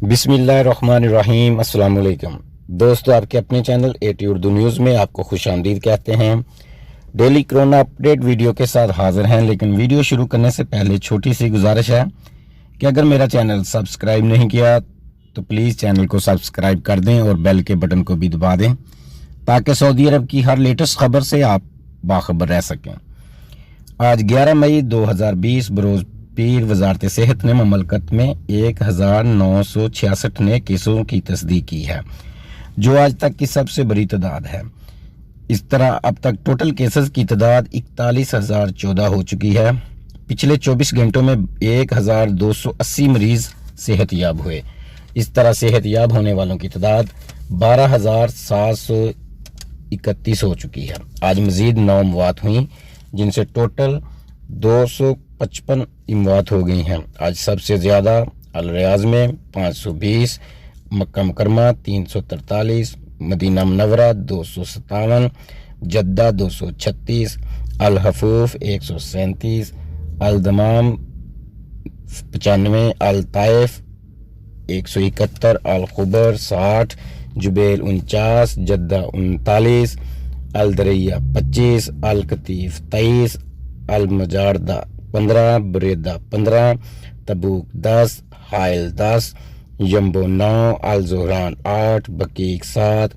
बिस्मिल्लाहिर्रहमानिर्रहीम। अस्सलामुअलैकुम दोस्तों, आपके अपने चैनल एटी उर्दू न्यूज़ में आपको खुशामदीद कहते हैं। डेली कोरोना अपडेट वीडियो के साथ हाजिर हैं, लेकिन वीडियो शुरू करने से पहले छोटी सी गुजारिश है कि अगर मेरा चैनल सब्सक्राइब नहीं किया तो प्लीज़ चैनल को सब्सक्राइब कर दें और बेल के बटन को भी दबा दें ताकि सऊदी अरब की हर लेटेस्ट खबर से आप बाखबर रह सकें। आज 11 मई 2020 बरोज़ पीर वजारत सेहत ने ममलकत में 1966 नए केसों की तस्दीक की है, जो आज तक की सबसे बड़ी तादाद है। इस तरह अब तक टोटल केसेस की तादाद 41,014 हो चुकी है। पिछले 24 घंटों में 1,280 मरीज सेहतयाब हुए। इस तरह सेहतयाब होने वालों की तादाद 12,731 हो चुकी है। आज मजीद 9 अमवात हुई, जिनसे टोटल 255 इमवात हो गई हैं। आज सबसे ज़्यादा अल रियाज में 520, मक्का मुकरमा 343, मदीना मुनव्वरा 257, जद्दा 236, अल हफूफ 137, अल दमाम 95, अल ताइफ 171, अल खबर 60, जुबैल 49, जद्दा 39, अल दरिया 25, अल कतीफ 23, अल मजारदा 15, बरेदा 15, तबूक 10, हाइल 10, यम्बो 9, अल जोहरान 8, बकीक 7,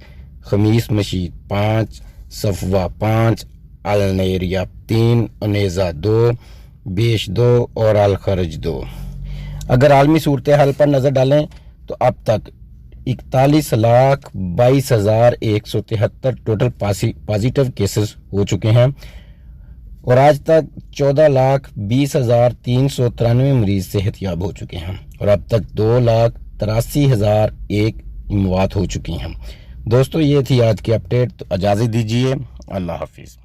खमीस मशीद 5, सफवा 5, अल नेरिया 3, अनेजा 2, बेश 2 और अल खरज 2। अगर आलमी सूरत हाल पर नज़र डालें तो अब तक 41,22,173 टोटल पॉजिटिव केसेस हो चुके हैं और आज तक 14,20,393 मरीज सेहतयाब हो चुके हैं और अब तक 2,83,001 इमवात हो चुकी हैं। दोस्तों, ये थी आज की अपडेट, तो इजाज़त दीजिए। अल्लाह हाफिज़।